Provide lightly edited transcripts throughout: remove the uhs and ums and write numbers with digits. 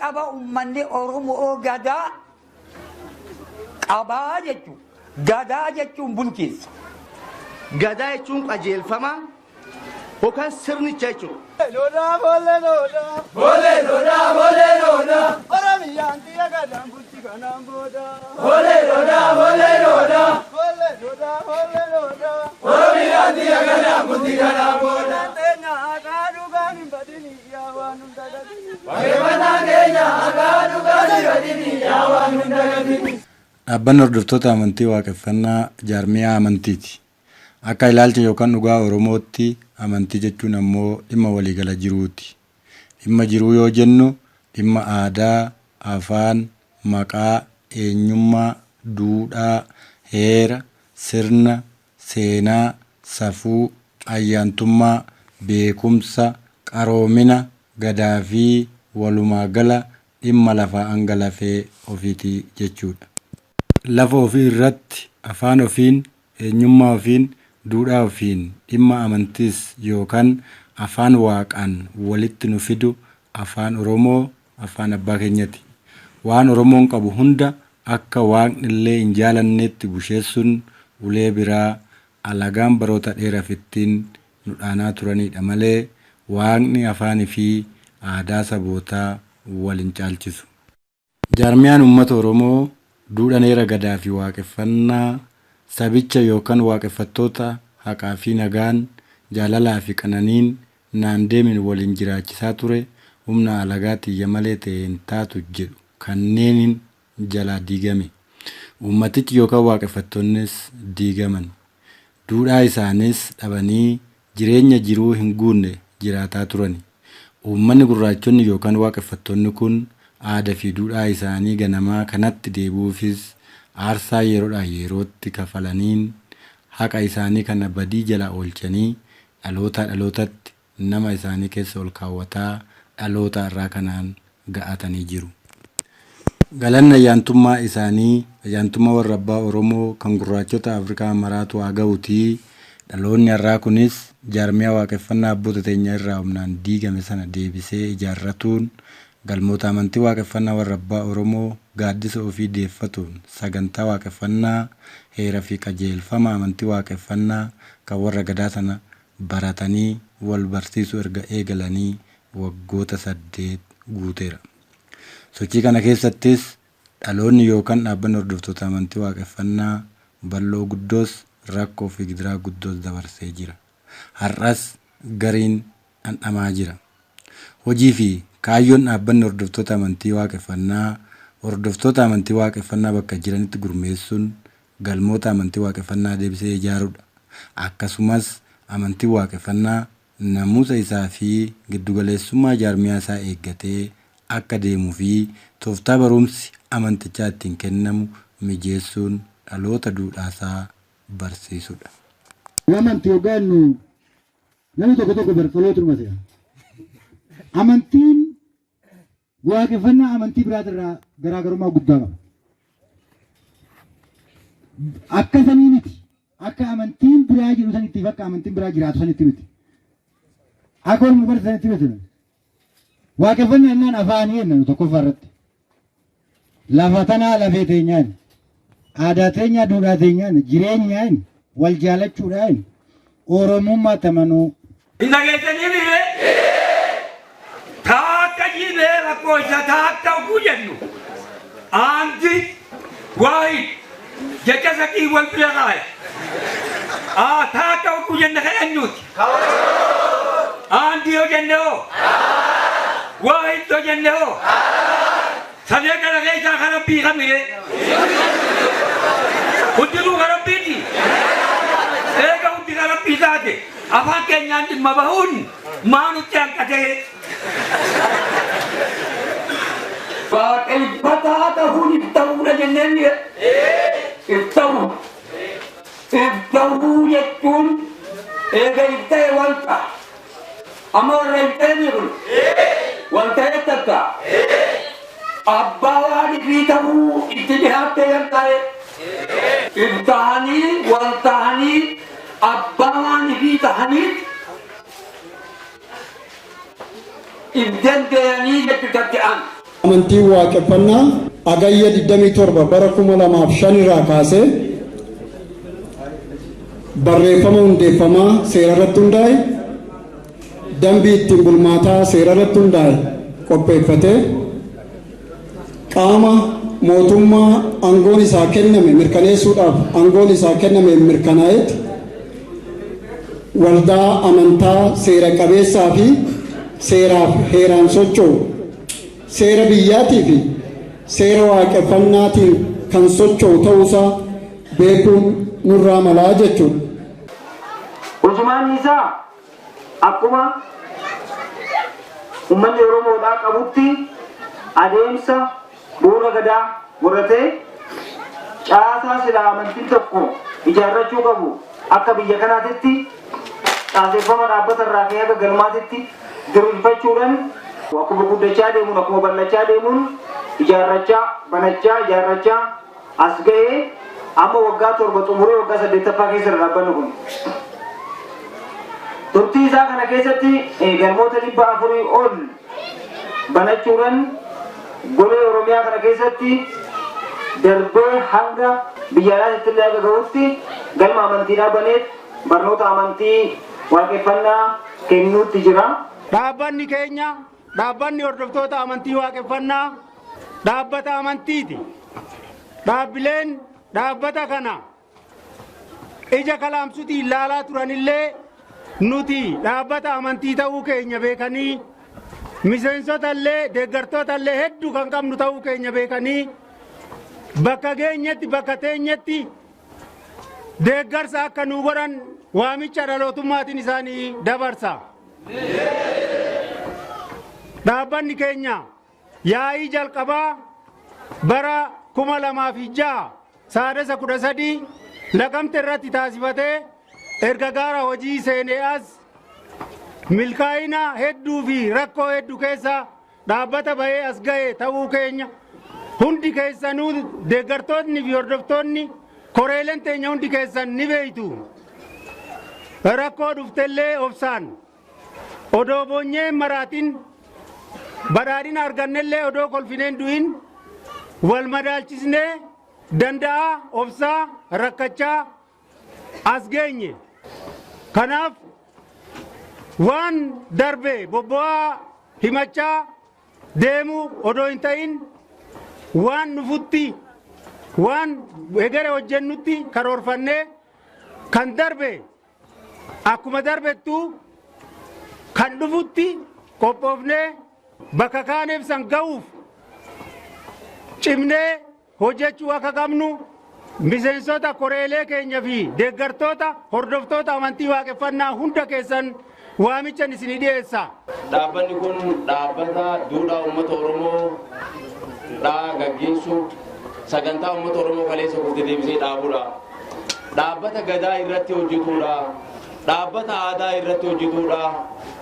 qaba ummanni Oromoo gadaa qabaa jechuun gadaa jechuun bulchiinsa. Gadaa jechuun qajeelfama yookaan sirnicha jechuudha. Lola bolle lola. Bolle lola bolle lola. Oromiyaan xiyya gadaan bulti kanaan booda. Bolle lola bolle lola. Bolle lola bolle lola. Oromiyaan xiyya gadaan bulti kanaan booda. Keenya akka dhugaan hin badini yaa waan hunda gadini. Waaqeffannaa keenya akka dhugaan hin badini yaa waan hunda gadini. Dhaabbanni hordoftoota amantii waaqeffannaa jaarmiyaa amantiiti. Akka ilaalcha yookaan dhugaa Oromootti amantii jechuun ammoo dhimma waliigala jiruuti. Dhimma jiruu yoo jennu dhimma aadaa, afaan, maqaa, eenyummaa, duudhaa, heera, sirna, seenaa, safuu, ayyaantummaa, beekumsa, qaroomina, gadaa fi walumaa gala dhimma lafaa hanga lafee ofiiti jechuudha. Lafa ofii irratti afaan ofiin, eenyummaa ofiin, duudhaa ofiin dhimma amantiis yookaan afaan waaqaan walitti nu fidu afaan Oromoo, afaan abbaa keenyati. Waan Oromoon qabu hunda akka waaqni illee hin jaalannetti busheessuun ulee biraa alagaan baroota dheeraaf ittiin nu dhaanaa turanidha malee waaqni afaanii fi aadaa sabootaa waliin caalchisu. Jaarmiyaan uummata Oromoo duudhaa heera gadaa fi waaqeffannaa sabicha yookaan waaqeffattoota haqaa fi nagaan jaalalaa fi qananiin naan deemin waliin jiraachisaa ture humna alagaa xiyya malee ta'e hin taatu jedhu kanneeniin jalaa diigame. Uummatichi yookaan waaqeffattoonnis diigaman. Duudhaa isaanis dhabanii jireenya jiruu hin guunne jiraataa turani. Uummanni gurraachonni yookaan waaqeffattoonni kun aadaa fi duudhaa isaanii ganamaa kanatti deebi'uufis aarsaa yeroodhaan yerootti kafalaniin haqa isaanii kana badii jala oolchanii dhalootaa dhalootatti nama isaanii keessa ol kaawwataa dhaloota irraa kanaan ga'atanii jiru. Galanni ayyaantummaa isaanii ayyaantummaa warra abbaa Oromoo kan gurraachota Afrikaa maraatu haa ga'uutii. Dhaloonni irraa kunis jaarmiyaa waaqeffannaa abboota teenya irraa humnaan diigame sana deebisee ijaarratuun galmoota amantii waaqeffannaa warra abbaa Oromoo gaaddisa ofii deeffatuun sagantaa waaqeffannaa heera fi qajeelfama amantii waaqeffannaa kan warra gadaa sana baratanii wal barsiisuu erga eegalanii waggoota 8 guuteera. Sochii kana keessattis dhaloonni yookaan dhaabbanni hordoftoota amantii waaqeffannaa bal'oo guddoos rakkoo fi gidiraa guddoos dabarsee jira. Har'as gariin dhandhamaa jira. Hojii fi kaayyoon dhaabbanni hordoftoota amantii waaqeffannaa bakka jiranitti gurmeessuun galmoota amantii waaqeffannaa deebisee ijaaruudha. Akkasumas amantii waaqeffannaa namuusa isaa fi giddugaleessummaa jaarmiyaa isaa eeggatee akka deemuu fi tooftaa barumsi amantichaa ittiin kennamu mijeessuun dhaloota duudhaasaa barsiisuudha. Amantii yookaan namni tokko barsiisota se'a. Amantiin waaqeffannaa amantii biraatirraa garaagarummaa guddaa qaba. Akka samii miti. Akka amantiin biraa jiru sanitti akka amantiin biraa jiraatu sanitti miti. Akka ol mubar sanitti miti. Waaqeffannaa innaan afaanii jennu tokkoffaa irratti. Lafa tanaa lafee teenyaan, aadaa teenyaa, duudhaa teenyaan, jireenyaan, wal jaalachuudhaan, Oromummaa tamanuu. Inna keessanii miire taakka jiibee rakkoo isa taakka oguu jennu aanti waahid jecha sakii wal bira kaaya. Taakka oguu jenna kan eenyuuti? Aanti yoo jenne hoo? Waahid yoo jenne hoo? Sadee kana keessaa kan rabbii kamire? Hundinuu kan rabbiiti. Eega hundi kan rabbii taate afaan keenyaan dhimma bahuun maa nutti hanqatee? Waaqeffataa ta'uun ibsa'uudha jenneen ibsa'u. Ibsa'uu jechuun eega ibsa'e wanta amma warra ibsa'e kun wanta eessatti abbaa waan ifii ta'uu itti dhihaattee kan ta'e ibsa'anii wal ta'anii abbaa waan ifii ta'anii ibdan deeyanii jechuudatti an Amantiin Waaqeffannaa Agayya 27 bara 2005 irraa kaasee barreeffama hundeeffamaa seera irratti hundaa'e dambii ittiin bulmaataa seera irratti hundaa'e qopheeffatee qaama mootummaa aangoon isaa kenname mirkaneessuudhaaf aangoon isaa kenname mirkanaa'etti waldaa amantaa seera qabeessaa fi seeraaf heeraan socho'u seera biyyaatii fi seera waaqeffannaatiin kan socho'u ta'uusaa beekuun nurraa malaa jechuudha. Hojimaan isaa akkuma uummanni Oromoodhaa qabutti adeemsa bu'uura gadaa godhatee caasaa silaa amantiin tokko ijaarrachuu qabu akka biyya kanaatitti taasifama dhaabbata irraa ka'ee akka galmaatitti diriirfachuudhaan akkuma guddachaa deemuun akkuma bal'achaa deemuun ijaarrachaa banachaa as ga'ee amma waggaa 7 xumuree waggaa 8ffaa keessa dhaabbannu kun. Turtii isaa kana keessatti galmoota 400 ol banachuudhaan golee Oromiyaa kana keessatti darbee hanga biyya alaatti illee akka ga'utti galma amantiidhaa baneet barnoota amantii waaqeffannaa kennuutti jira. Dhaabbanni keenya dhaabbanni hordoftoota amantii waaqeffannaa dhaabbata amantiiti. Dhaabbileen dhaabbata kana ija kalaamsutii ilaalaa turanillee nuti dhaabbata amantii ta'uu keenya beekanii miseensota illee deeggartoota illee hedduu kan qabnu ta'uu keenya beekanii bakka geenyetti bakka teenyetti deeggarsa akka nu godhan waamicha dhalootummaatiin isaanii dabarsa. Dhaabbanni keenya yaa'ii jalqabaa bara 2006 saadasa 13 Naqamte irratti taasifatee erga gaara hojii seenee as milkaa'ina hedduu fi rakkoo hedduu keessa dhaabbata bahee as ga'e ta'uu keenya hundi keessanuu deeggartoonni fi hordoftoonni koreeleen teenya hundi keessan ni beeytu. Rakkoo dhuftellee obsaan odoo boonyee maraatiin badhaadhina argannellee odoo kolfineen du'in wal madaalchisnee danda'a obsaa rakkachaa as geenye. Kanaaf waan darbe bobbo'aa himachaa deemu odoo hin ta'in waan nufutti waan egere hojjennutti karoorfannee kan darbe akkuma darbettu kan dhufutti qophoofnee bakka kaaneef san ga'uuf cimnee hojjechuu akka qabnu miseensota koreelee keenya fi deeggartoota hordoftoota amantii waaqeffannaa hunda keessan waamichan isinii dhiyeessa. Dhaabbanni kun dhaabbata duudhaa uummata Oromoo gaggeessu sagantaa uummata Oromoo kaleessa guddi deebisee dhaabuudha. Dhaabbata gadaa irratti hojjetuudha. Dhaabbata aadaa irratti hojjetuudha.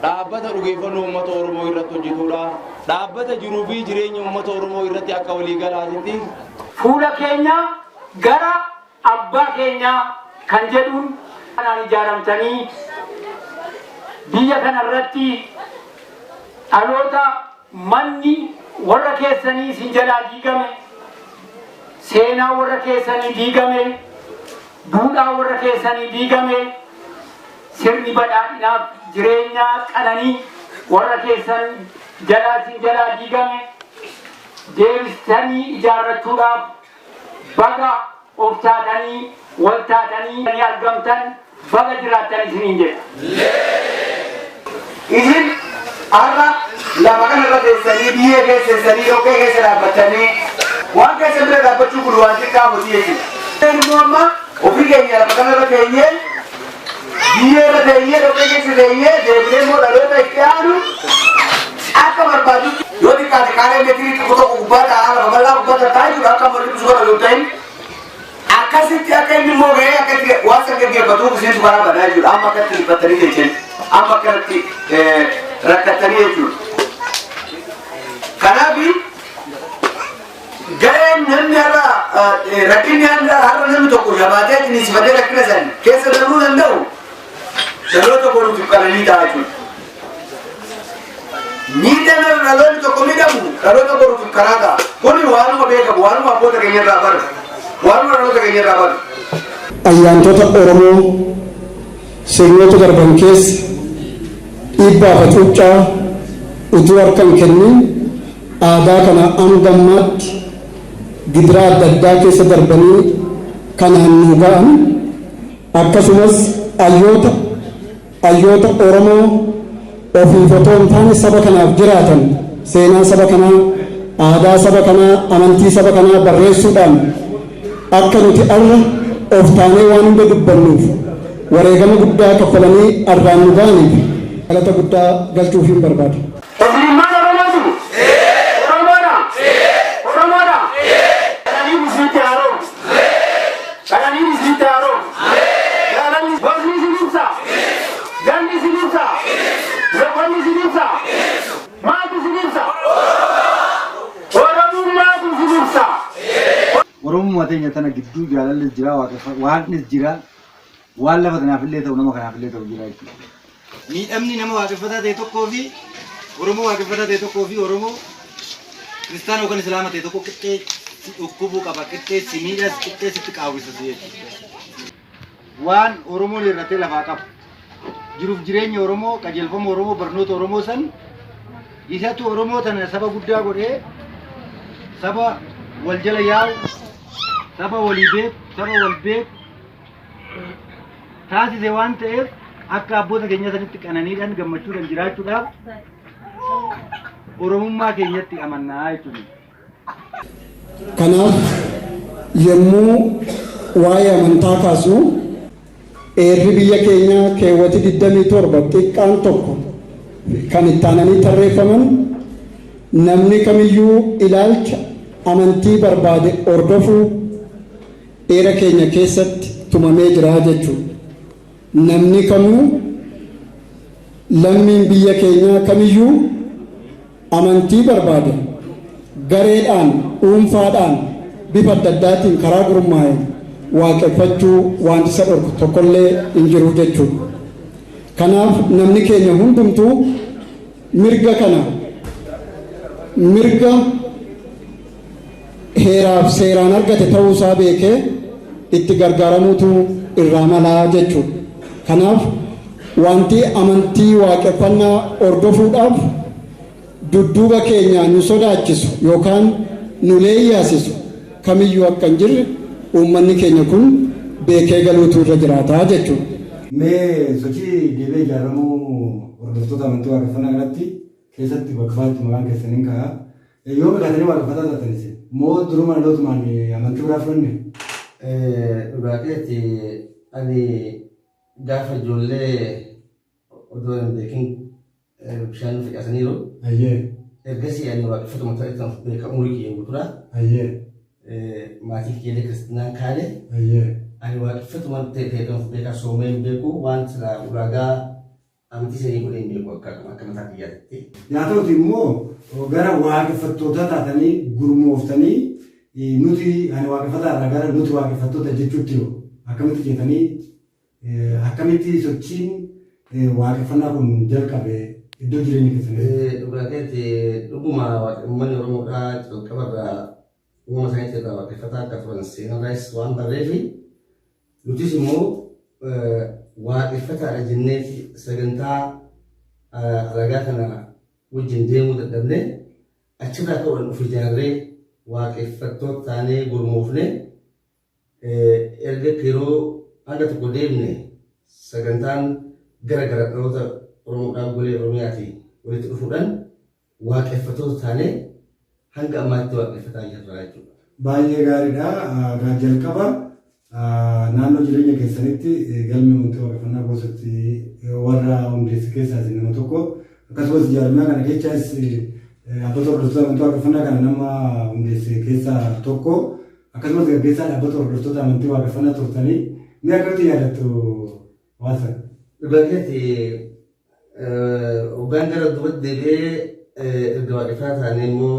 Dhaabbata dhugeeffannoo uummata Oromoo irratti hojjetuudha. Dhaabbata jiruu fi jireenya uummata Oromoo irratti akka waliigalaatti fuula keenya gara abbaa keenya kan jedhuun kanaan ijaaramtanii biyya kana irratti dhaloota manni warra keessanii isin jalaa diigame, seenaa warra keessanii diigame, duudhaa warra keessanii diigame, sirni badhaadhinaaf jireenya qananii warra keessan jalaa isin jalaa diigame deebistanii ijaarrachuudhaaf baga of taatanii wal taatanii argamtan baga jiraattan isiniin jedha. Isin har'a lafa kanarra teessanii biyyee keessanii dhoqqee keessa dhaabbatanii waan keessa bira dhaabbachuu kun waan xiqqaa miti jechuudha. Immoo amma ofii keenya lafa kanarra teenyee biyyee irra teenyee dhoqqee keessa teenyee deebinee immoo dhaloota itti aanu akka barbaadutti yoo xiqqaate qaalee meetirii tokko tokko gubbaa ta'aa lafa bal'aa gubbaa ta'aa jiru akka morri bisu godha yoo ta'in akkasitti akka inni immoo ga'ee akka itti waan san gaggeeffatuuf isin baraa badaa jiru amma akka itti dhiphattanii jechuun amma akkanatti rakkattanii jechuudha. Kanaaf ga'een namni har'a rakkinni har'a namni tokko jabaatee jiniinsifatee rakkina san keessa darbuu danda'u dhaloota boruuf qalanii ta'a jechuudha. miidhama dhaloonni tokko miidhamu dhaloota boruuf karaa ta'a. Kuni waanuma beekamu waanuma abboota keenya irraa bara waanuma dhaloota keenya irraa bara. Ayyaantota Oromoo sirnoota darban keessa dhiibbaa fi cuuccaa utuu harka hin kennin aadaa kana hanga ammaatti gidiraa adda addaa keessa darbanii kanaan nu ga'an akkasumas hayyoota Oromoo ofiif otoo hin taane saba kanaaf jiraatan seenaa saba kanaa aadaa saba kanaa amantii saba kanaa barreessuudhaan akka nuti arra of taanee waan hunda dubbannuuf wareegama guddaa kaffalanii arraan nu ga'aniif galata guddaa galchuuf hin barbaadu. Oromummaa teenya tana gidduu jaalalli jira waaqnis jira waan lafa kanaafillee ta'u nama kanaafillee ta'u jira jechuudha. Miidhamni nama waaqeffataa ta'e tokkoo fi Oromoo waaqeffataa ta'e tokkoo fi Oromoo kiristaana yookaan islaama ta'e tokko qixxee dhukkubuu qaba qixxee si miidhas qixxee sitti qaawwisas jechuudha. Waan Oromoon irratee lafaa qabu jiruuf jireenya Oromoo qajeelfama Oromoo barnoota Oromoo san isatu Oromoo tana saba guddaa godhee saba wal jala yaa'u saba walii beeku saba wal beeku taasise waan ta'eef akka abboota keenya sanitti qananiidhaan gammachuudhaan jiraachuudhaaf Oromummaa keenyatti amannaa jechuudha. Kanaaf yommuu waa'ee amantaa kaasnu eerri biyya keenyaa keewwati 27 xiqqaan tokko kan itti aananii tarreeffaman namni kamiyyuu ilaalcha amantii barbaade hordofuu eera keenya keessatti tumamee jira jechuudha. Namni kamuu lammiin biyya keenyaa kamiyyuu amantii barbaade gareedhaan dhuunfaadhaan bifa adda addaatiin karaa gurmaa'e waaqeffachuu wanti isa dhorku tokkollee hin jiru jechuudha. Kanaaf namni keenya hundumtuu mirga kana mirga heeraaf seeraan argate ta'uusaa beekee itti gargaaramuutu irraa malaa jechuudha. Kanaaf wanti amantii waaqeffannaa hordofuudhaaf dudduuba keenya nu sodaachisu yookaan nu leeyyaasisu kamiyyuu akka hin jirre uummanni keenya kun beekee galuutu irra jiraataa jechuudha. Mee sochii deebee ijaaramuu hordoftoota amantii waaqeffannaa kanatti keessatti bakka baatti maqaan keessaniin ka'a. Yoo miidhaganii waaqeffataa taatanis moo duruma dhalootumaan amantii biraa fudhanne? Dhugaatii ani gaafa ijoollee odoo hin beekin bishaan fiqasaniiru. Ergasii ani waaqeffatuma ta'etan beeka umurii kiyya guutuudha. Maatii kiyya kiristaanaan kaane. Ani waaqeffatuma ta'etan beeka soomee hin beeku waan silaa ulaagaa amantii sanii godhee hin beeku akka mataa kiyyaatti. Yaa ta'uti immoo gara waaqeffattoota taatanii gurmooftanii nuti ani waaqeffataa irraa gara nuti waaqeffattoota jechuutti yoo akkamitti jeetanii akkamitti sochiin waaqeffannaa kun jalqabe iddoo jireenya keessanii? Dhugaatii dhuguma uummanni Oromoodhaa jalqabarraa uumama isaaniitti irraa waaqeffataa akka turan seenarraas waan barreefi nutis immoo waaqeffataadha jenneeti sagantaa alagaa kana wajjin deemuu dadhabne achirraa ta'uudhaan of ijaarree waaqeffattoota taanee gurmoofne erga yeroo hanga tokko deemne sagantaan gara gara dhaloota Oromoodhaa golee Oromiyaatii walitti dhufuudhaan waaqeffattoota taanee hanga ammaatti waaqeffataa jirra jechuudha. Baay'ee gaariidha. Jalqaba naannoo jireenya keessanitti galmi amantii waaqeffannaa keessatti warra hundeessi keessaas nama tokko akkasumas jaarmaa kana keessaas dhaabbata hordoftoota amantii waaqeffannaa kana nama hundeesse keessaa tokko akkasumas gaggeessaa dhaabbata hordoftoota amantii waaqeffannaa turtanii mee akkamitti yaadattu hawaasa? Dhugaatii hoggaan gara duratti deebi'ee erga waaqeffataa taanee immoo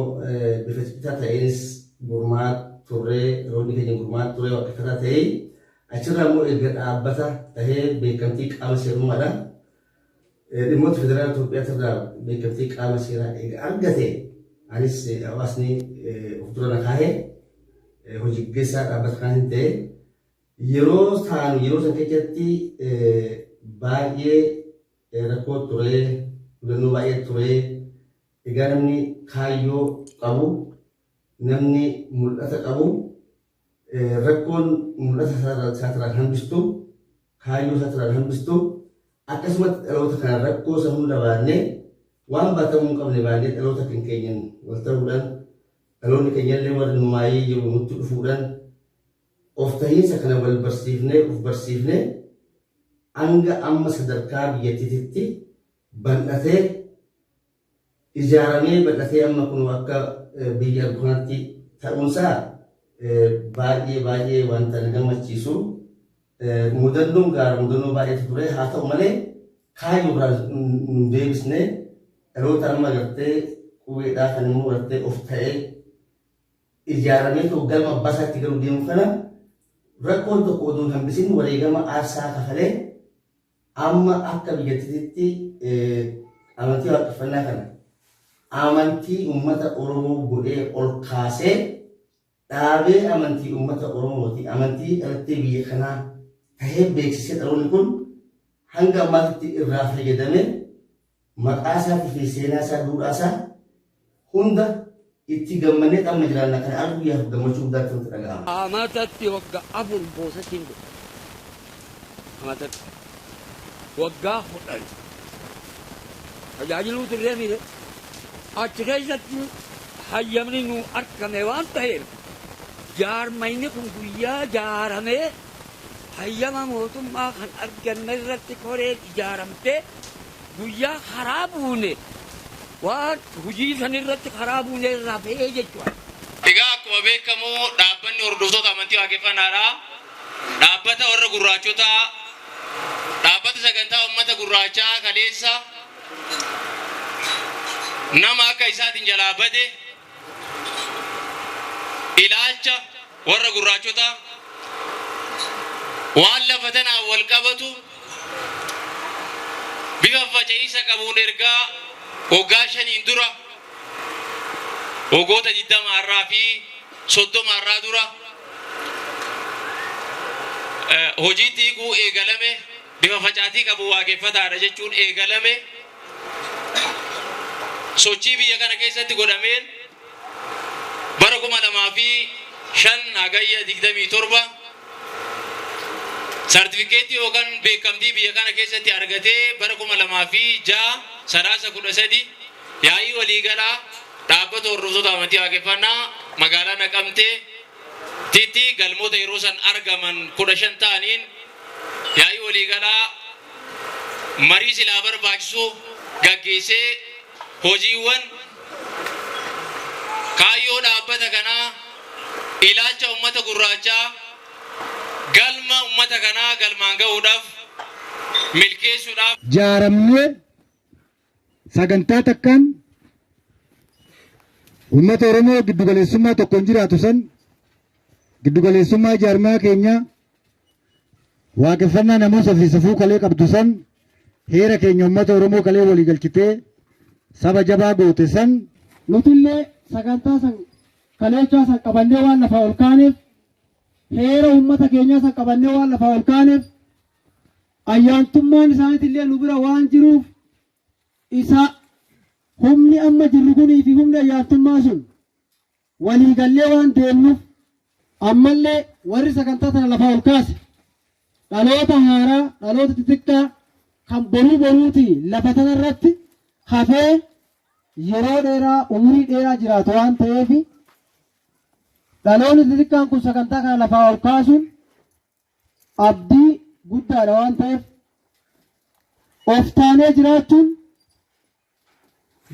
bifa citaa ta'eenis gurmaa turree roonni keenya gurmaa turee waaqeffataa ta'ee achirraa immoo erga dhaabbata tahee beekamtii qaama seerummaadhaan dhimmoota federaala Itoophiyaa irraa beekamtii qaama seeraa eega argate anis hawaasni of dura na kaahee hojii gaggeessaa dhaabbata kan hin ta'e yeroo san keessatti baay'ee rakkoo ture mudannoo baay'ee ture egaa namni kaayyoo qabu namni mul'ata qabu rakkoon mul'ata isaatirraan hambistu kaayyoo isaatirraan hambistu akkasumatti dhaloota kana rakkoo isa hunda baannee waan baatamuu hin qabne baannee dhaloota kan keenyan wal ta'uudhaan dhaloonni keenyallee warra numaayee jiru nutti dhufuudhaan of tahiinsa kana wal barsiifnee of barsiifnee hanga amma sadarkaa biyyattiitti bal'atee ijaaramee bal'atee amma kun akka biyya kanaatti ta'uunsaa baay'ee wanta na gammachiisu mudannoon gaara mudannoo baay'eetu ture haa ta'u malee kaayyoo biraa nu deebisne dhaloota amma gartee qubeedhaa kan immoo gartee of ta'ee ijaaramee ta'u galma abbaa isaatti garuu deemu kana rakkoon tokko oduu hambisin wareegama aarsaa kafalee amma akka biyyattiitti amantii waaqeffannaa kana amantii uummata Oromoo godhee ol kaasee dhaabee amantii uummata Oromooti amantii dhalattee biyya kanaa tahee beeksisee dhaloonni kun hanga ammaatti irraa fayyadame maqaa isaatii fi seenaa isaa duudhaa isaa hunda itti gammannee amma jiraanna kana arguu yaaf gammachuu guddaatti nutti dhaga'ama. Amatatti waggaa afur boosatiin godhe. Amatatti waggaa fudhan. Tajaajiluu turree miidhe. Achi keessatti hayyamni nu argame waan ta'eef jaarmayni kun guyyaa jaaramee hayyama mootummaa kan arganne irratti koreen ijaaramtee guyyaa karaa buune waan hojii san irratti karaa buune irraa fe'ee jechuudha. Egaa akkuma beekamu dhaabbanni hordoftoota amantii waaqeffannaadhaa dhaabbata warra gurraachotaa dhaabbata sagantaa uummata gurraachaa kaleessa nama akka isaatiin jalaa bade ilaalcha warra gurraachotaa waan lafa tanaan wal qabatu bifa faca'isa qabuun ergaa waggaa 5 dura waggoota 20 fi 30 dura hojii tiikuu eegalame bifa facaatii qabu waaqeffataadha jechuun eegalame sochii biyya kana keessatti godhameen bara 2005 hagayya 27 sartifikeetii yookaan beekamtii biyya kana keessatti argatee bara 2006 sadaasa 13 yaa'ii waliigalaa dhaabbata hordoftoota amantii waaqeffannaa magaalaa Naqamtee tiitti galmoota yeroo san argaman 15 ta'aniin yaa'ii waliigalaa marii silaa barbaachisu gaggeessee hojiiwwan kaayyoo dhaabbata kanaa ilaalcha uummata gurraachaa galma uummata kanaa galmaan ga'uudhaaf milkeessuudhaaf jaaramnee sagantaa takkaan uummata Oromoo giddugaleessummaa tokkoon jiraatu san giddugaleessummaa jaarmaa keenya waaqeffannaa namoota ofii safuu kalee qabdu san heera keenya uummata Oromoo kalee walii galchitee saba jabaa goote san nutillee sagantaa san kaleechaa san qabannee waan lafaa ol kaaneef heera uummata keenyaa san qabannee waan lafaa ol kaaneef ayyaantummaan isaaniitillee nu bira waan jiruuf isa humni amma jirru kunii fi humni ayyaantummaa sun walii gallee waan deemnuuf ammallee warri sagantaa tana lafaa ol kaase dhaloota haaraa dhaloota xixiqqaa kan boruuti lafa tana irratti hafee yeroo dheeraa umurii dheeraa jiraatu waan ta'eef dhaloonni xixiqqaan kun sagantaa kana lafaa ol kaasuun abdii guddaadha waan ta'eef of taanee jiraachuun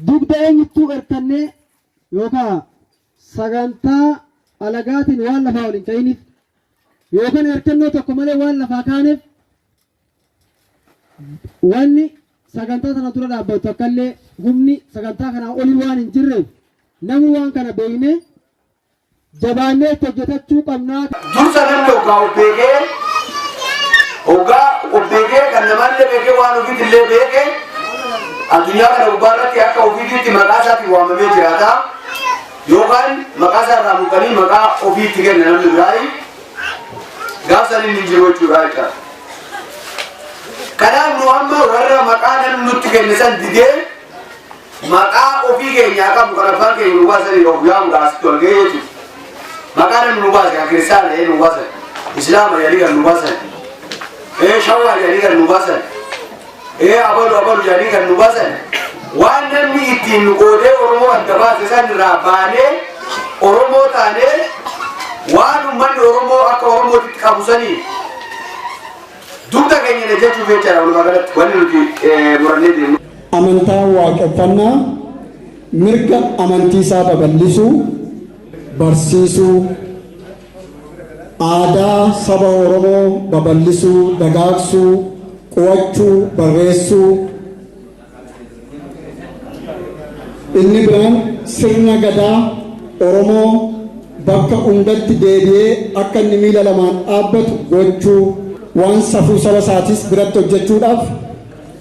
dugda eenyuttuu erkannee yookaan sagantaa alagaatiin waan lafaa ol hin ka'iniif yookaan erkannoo tokko malee waan lafaa kaaneef wanni sagantaa kana dura dhaabbatu akkallee humni sagantaa kanaa olii waan hin jirreef namni waan kana beeknee jabaannee itti hojjetachuu qabnaa. Dursa namni hoggaa obbeekee kan namallee beekee waan ofiitillee beekee addunyaa kana gubbaarratti akka ofiitti maqaa isaatiin waamamee jiraata yookaan maqaa isaa irraa buqqanii maqaa ofiitti kenna namni biraayi gaafsan inni jiru jechuudha jechuudha. Kanaaf nu amma warra maqaa namni nutti kenne san didee maqaa ofii keenyaa qabu kan abbaan keenya nu baasanii of yaamuudha asitti ol ga'ee jechuudha. Maqaa namni nu baase kan kiristaana nu baasan islaama jedhanii kan nu baasan shawwaa jedhanii kan nu baasan abalu jedhanii kan nu baasan waan namni ittiin nu qoodee Oromoo adda baase san irraa baanee Oromoo taanee waan uummanni Oromoo akka Oromootitti qabu sanii dugda keenya jechuuf jechaadha walumaa galatti wanni nuti murannee deemnu. Amantaa waaqeffannaa mirga amantii isaa babal'isuu, barsiisuu, aadaa saba Oromoo babal'isuu, dagaagsuu, qo'achuu, barreessuu. Inni biraan sirna gadaa Oromoo bakka hundatti deebi'ee akka inni miila lamaan dhaabbatu gochuu, waan safuu saba isaatis biratti hojjechuudhaaf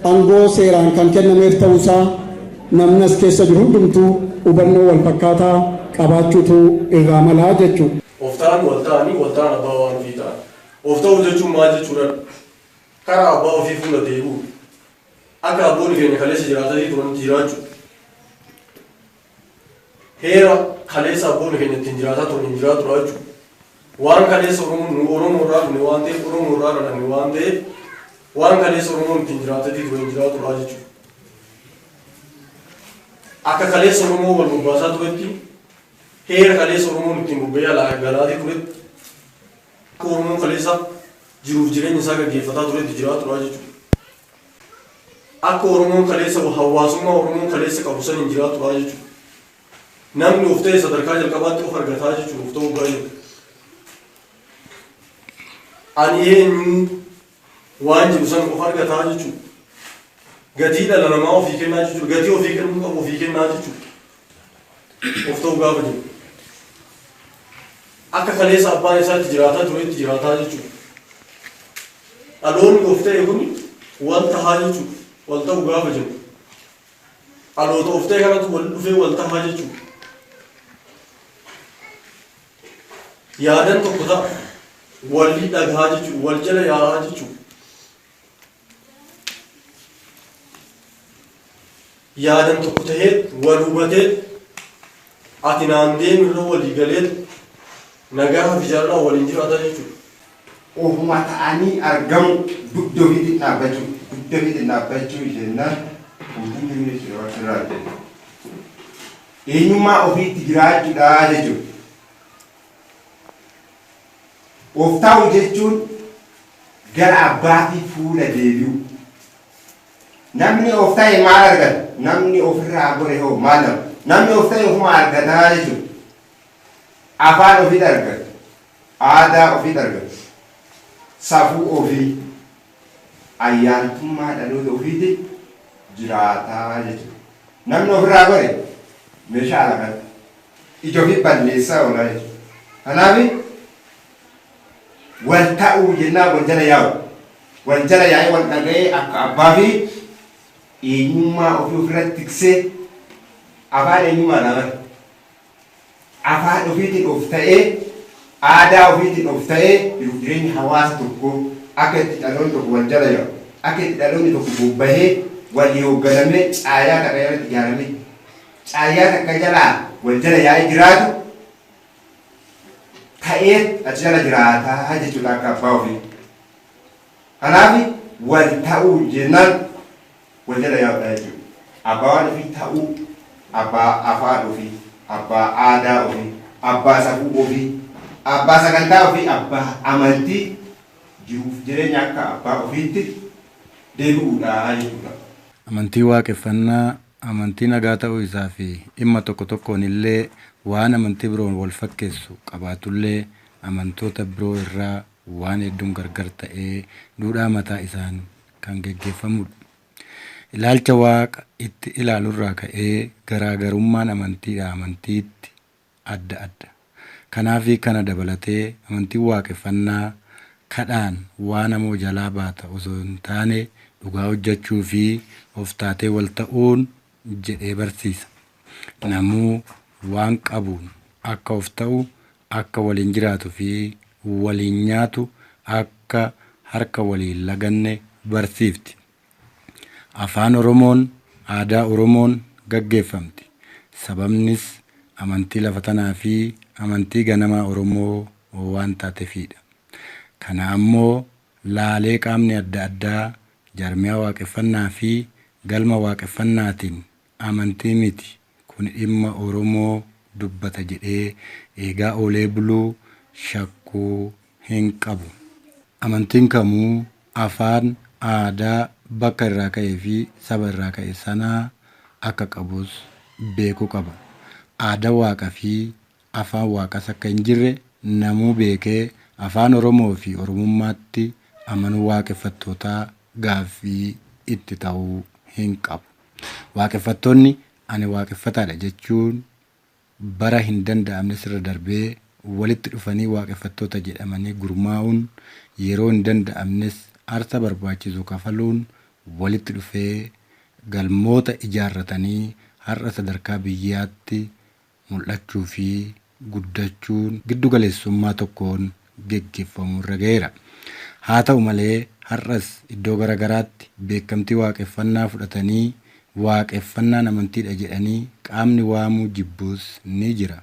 aangoo seeraan kan kennameef ta'uusaa namni as keessa jiru hundumtuu hubannoo wal fakkaataa qabaachuutu irraa malaa jechuudha. Oftaan waltaan abbaa waan ofii ta'an. Of ta'uu jechuun maal jechuudha? Karaa abbaa ofii fuula deebi'u. Akka abboonni keenya kaleessa jiraatanii turan jiraachuu. Heera kaleessa abboonni keenya ittiin jiraataa turan hin jiraatu jechuudha. Waan kaleessa Oromoo irraa dhufne waan ta'eef Oromoo irraa dhalanne waan ta'eef waan kaleessa Oromoon ittiin jiraatanii turan hin jiraatu jechuudha. Akka kaleessa Oromoo wal bobbaasaa turetti heera kaleessa Oromoon ittiin bobba'ee galaatii turetti akka Oromoon kaleessa jiruuf jireenya isaa gaggeeffataa turetti jiraatu jechuudha. Akka Oromoon kaleessa hawaasummaa Oromoon kaleessa qabu san hin jiraatu jechuudha. Namni of ta'e sadarkaa jalqabaatti of argataa jechuudha of ta'uu baay'ee. Ani eenyu waan jiru san of argataa jechuudha. Gatii dhala namaa ofii kennaa jechuudha. Gatii ofii kennuu qabu ofii kennaa jechuudha. Of ta'uu gaafa jiru. Akka kaleessa abbaan isaatti jiraataa turetti jiraataa jechuudha. Dhaloonni of ta'e kun wal tahaa jechuudha. Wal ta'uu gaafa jiru. Dhaloota of ta'e kanatu wal dhufee wal tahaa jechuudha. Yaadan tokko ta'a. Walii dhagaa jechuudha. Wal jala yaa'aa jechuudha. Yaadan tokko ta'ee wal hubatee ati naan deemu irra walii galee nagaa fi jaalala waliin jiraata jechuudha. Ofuma ta'anii argamu dugda ofiitiin dhaabbachuu. Dugda ofiitiin dhaabbachuu jennaan guutuu jechuudha waan irraa jedhu. Eenyummaa ofiitti jiraachuudha jechuudha. Of ta'u jechuun gara abbaatii fuula deebi'u. Namni of ta'e maal argata? Namni ofirraa gore hoo maal nama? Namni of ta'e ofuma argataa jechuudha. Afaan ofiitti argata. Aadaa ofiitti argata. Safuu ofii. Ayyaantummaa dhaloota ofiitti jiraataa jechuudha. Namni ofirraa gore meeshaa alaqata. Ija ofii balleessaa oolaa jechuudha. Kanaaf wal ta'uu jennaan wal jala yaa'u. Wal jala yaa'ee wal dhaga'ee akka abbaa fi eenyummaa ofii ofirratti tiksee afaan eenyummaa dhabata. Afaan ofiitiin of ta'ee aadaa ofiitiin of ta'ee jiruuf jireenya hawaasa tokkoo akka itti dhaloonni tokko wal jala yaa'u. Akka itti dhaloonni tokko bobbahee walii hoogganamee caayaa takka jalatti ijaaramee caayaa takka jalaa wal jala yaa'ee jiraatu ta'ee achi jala jiraataa jechuudha akka abbaa ofii. Kanaaf wal ta'uu jennaan wal jala yaa'udha jechuudha. Abbaa waan ofii ta'uu, abbaa afaan ofii, abbaa aadaa ofii, abbaa safuu ofii, abbaa sagantaa ofii, abbaa amantii jiruuf jireenya akka abbaa ofiitti deebi'uudha jechuudha. Amantii waaqeffannaa amantii nagaa ta'uu isaa fi dhimma tokko tokkoon illee waan amantii biroon wal fakkeessu qabaatullee amantoota biroo irraa waan hedduun gargar ta'ee duudhaa mataa isaan kan geggeeffamudha. Ilaalcha waaqa itti ilaalurraa ka'ee garaagarummaan amantiidhaa amantiitti adda adda. Kanaaf kana dabalatee amantiin waaqeffannaa kadhaan waan namoo jalaa baata osoo hin taane dhugaa hojjechuu fi of taatee wal ta'uun jedhee barsiisa. Namuu waan qabuun akka of ta'u, akka waliin jiraatu fi waliin nyaatu, akka harka waliin laganne barsiifti. Afaan Oromoon aadaa Oromoon gaggeeffamti. Sababnis amantii lafa tanaa fi amantii ganamaa Oromoo waan taateefidha. Kana ammoo laalee qaamni adda addaa jaarmiyaa waaqeffannaa fi galma waaqeffannaatiin amantii miti kun dhimma Oromoo dubbata jedhee eegaa oolee buluu shakkuu hin qabu. Amantiin kamuu afaan aadaa bakka irraa ka'ee fi saba irraa ka'e sanaa akka qabus beekuu qaba. Aadaa waaqa fi afaan waaqas akka hin jirre namuu beekee afaan Oromoo fi Oromummaatti amanuu waaqeffattootaa gaaffii itti ta'uu hin qabu. Waaqeffattoonni ani waaqeffataadha jechuun bara hin danda'amne sirra darbee walitti dhufanii waaqeffattoota jedhamanii gurmaa'uun yeroo hin danda'amnes aarsaa barbaachisu kafaluun walitti dhufee galmoota ijaarratanii har'a sadarkaa biyyaatti mul'achuu fi guddachuun giddu galeessummaa tokkoon geggeeffamuu irra ga'eera. Haa ta'u malee har'as iddoo garaagaraatti beekamtii waaqeffannaa fudhatanii waaqeffannaan amantiidha jedhanii qaamni waamuu jibbuus ni jira.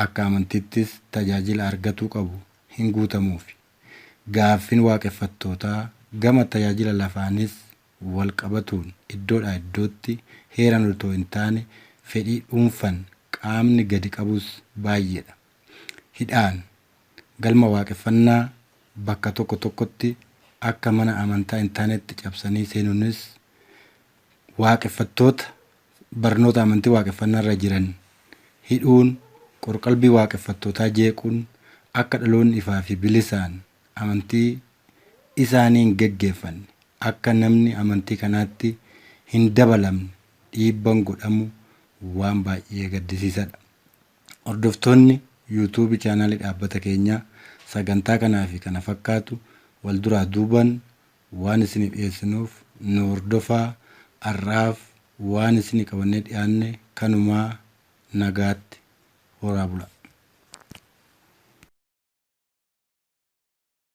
Akka amantiittis tajaajila argatuu qabu hin guutamuufi. Gaaffiin waaqeffattootaa gama tajaajila lafaanis wal qabatuun iddoodhaa iddootti heeran otoo hin taane fedhii dhuunfan qaamni gadi qabus baay'eedha. Hidhaan galma waaqeffannaa bakka tokko tokkotti akka mana amantaa hin taanetti cabsanii seenuunis waaqeffattoota barnoota amantii waaqeffannaa irra jiran hidhuun qorqalbii waaqeffattootaa jeequun akka dhaloonni ifaa fi bilisaan amantii isaanii hin geggeeffanne akka namni amantii kanaatti hin dabalamne dhiibbaan godhamu waan baay'ee gaddisiisaadha. Hordoftoonni yuutuubii chaanaalii dhaabbata keenyaa sagantaa kanaa fi kana fakkaatu wal duraa duuban waan isinii dhiyeessinuuf nu hordofaa. Har'aaf waan isinii qabannee dhiyaanne kanumaa nagaatti horaa bula.